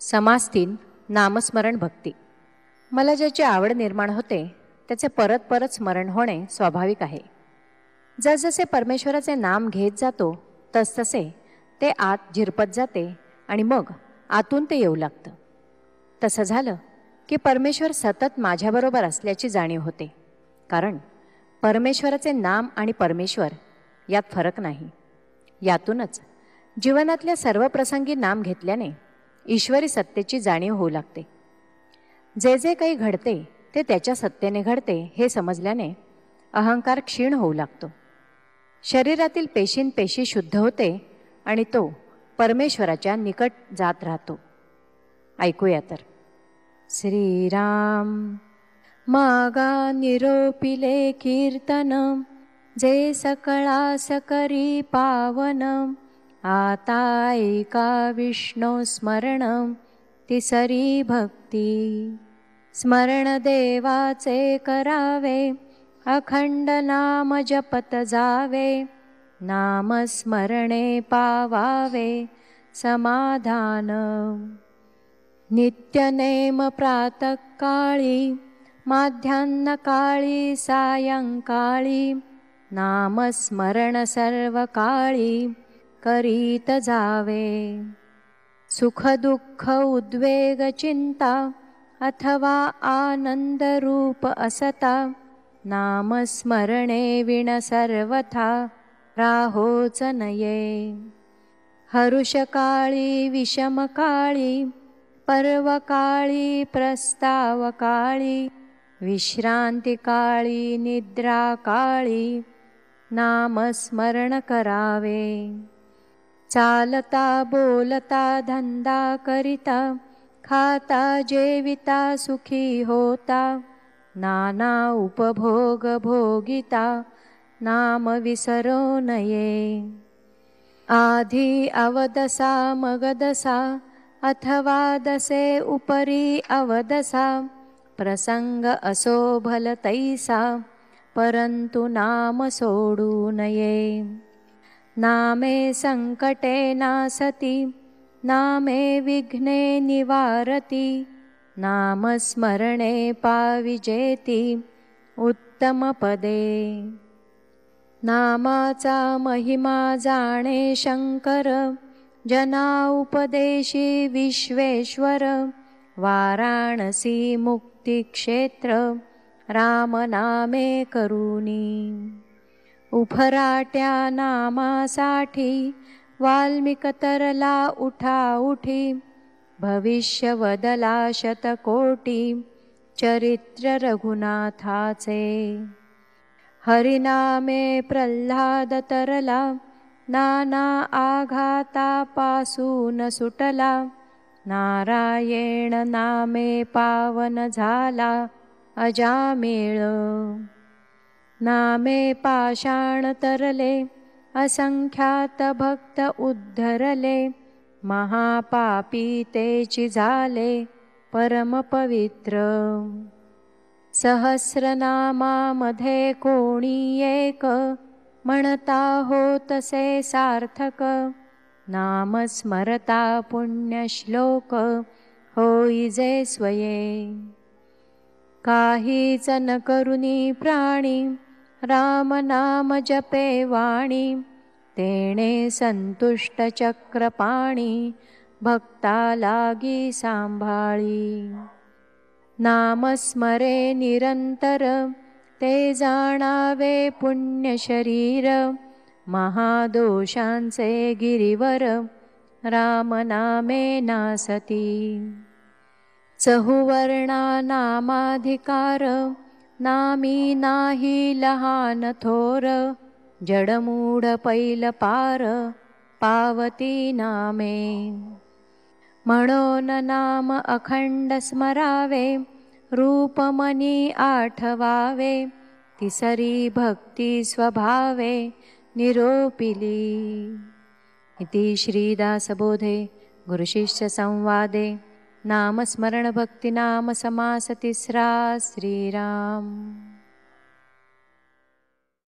समास 3 नामस्मरण भक्ती. मला ज्याची आवड निर्माण होते त्याचे परत परत स्मरण होणे स्वाभाविक आहे. जसजसे परमेश्वराचे नाम घेत जातो तसतसे ते आत झिरपत जाते आणि मग आतून ते येऊ लागतं. तसं झालं की परमेश्वर सतत माझ्याबरोबर असल्याची जाणीव होते. कारण परमेश्वराचे नाम आणि परमेश्वर यात फरक नाही. यातूनच जीवनातल्या सर्व प्रसंगी नाम घेतल्याने ईश्वरी सत्तेची जाणीव होऊ लागते. जे जे काही घडते ते त्याच्या सत्तेने घडते हे समजल्याने अहंकार क्षीण होऊ लागतो. शरीरातील पेशी शुद्ध होते आणि तो परमेश्वराच्या निकट जात राहतो. ऐकूया तर. श्रीराम मागा निरोपिले कीर्तन, जे सकळास करी पावन, आता ऐका विष्णू स्मरण, तिसरी भक्ती. स्मरण देवाचे करावे, अखंड नाम जपत जावे, नाम स्मरणे पावावे समाधान. नित्य नेम प्रातःकाळी, माध्यान्ह काळी सायंकाळी, नाम स्मरण सर्व काळी करीत जावे. सुख दुःख उद्वेग चिंता, अथवा आनंद रूप असता, नाम स्मरणे विण सर्वथा राहोच नये. हरुष काळी विषम काळी, पर्व काळी प्रस्ताव काळी, विश्रांती काळी निद्रा काळी, नाम स्मरण करावे. चालता बोलता धंदा करिता, खाता जेविता सुखी होता, नाना उपभोग भोगिता, नाम विसरो नये. आधी अवदसा मगदसा, अथवा दसे उपरी अवदसा, प्रसंग असो भल तैसा, परंतु नाम सोडू नये. नामे संकटे नासती, नामे विघ्ने निवारती, नाम स्मरणे पाविजेती उत्तम पदे. नामाचा महिमा जाणे शंकर, जना उपदेशी विश्वेश्वर, वाराणसी मुक्ती क्षेत्र, राम नामे करुणी. उफराट्या नामासाठी, वाल्मिक तरला उठा उठी, भविष्य वदला शतकोटी, चरित्र रघुनाथाचे. हरिनामे प्रल्हाद तरला, नाना आघातापासून सुटला, नारायण नामे पावन झाला अजामेळ. नामे पाषाण तरले, असंख्यात भक्त उद्धरले, महापापी तेची झाले परम पवित्र. सहस्रनामामध्ये कोणी एक, म्हणता होतसे सार्थक, नाम स्मरता पुण्य श्लोक होईजे स्वये. काहीच न करुनी प्राणी, राम नाम जपे वाणी, तेणे संतुष्ट चक्रपाणी, भक्ता लागी सांभाळी. नाम स्मरे निरंतर, ते जाणावे पुण्य शरीर, महादोषांचे गिरीवर, राम नामे नासती. चहुवर्णा नामाधिकार, नामी नाही लहान थोर, जडमूढ पैल पार, पावती नामे. म्हणून नाम अखंड स्मरावे, रूपमनी आठवावे, तिसरी भक्ती स्वभावे निरोपिली. इति श्रीदासबोधे गुरुशिष्य संवादे नामस्मरण भक्ती नाम समास 3. श्रीराम.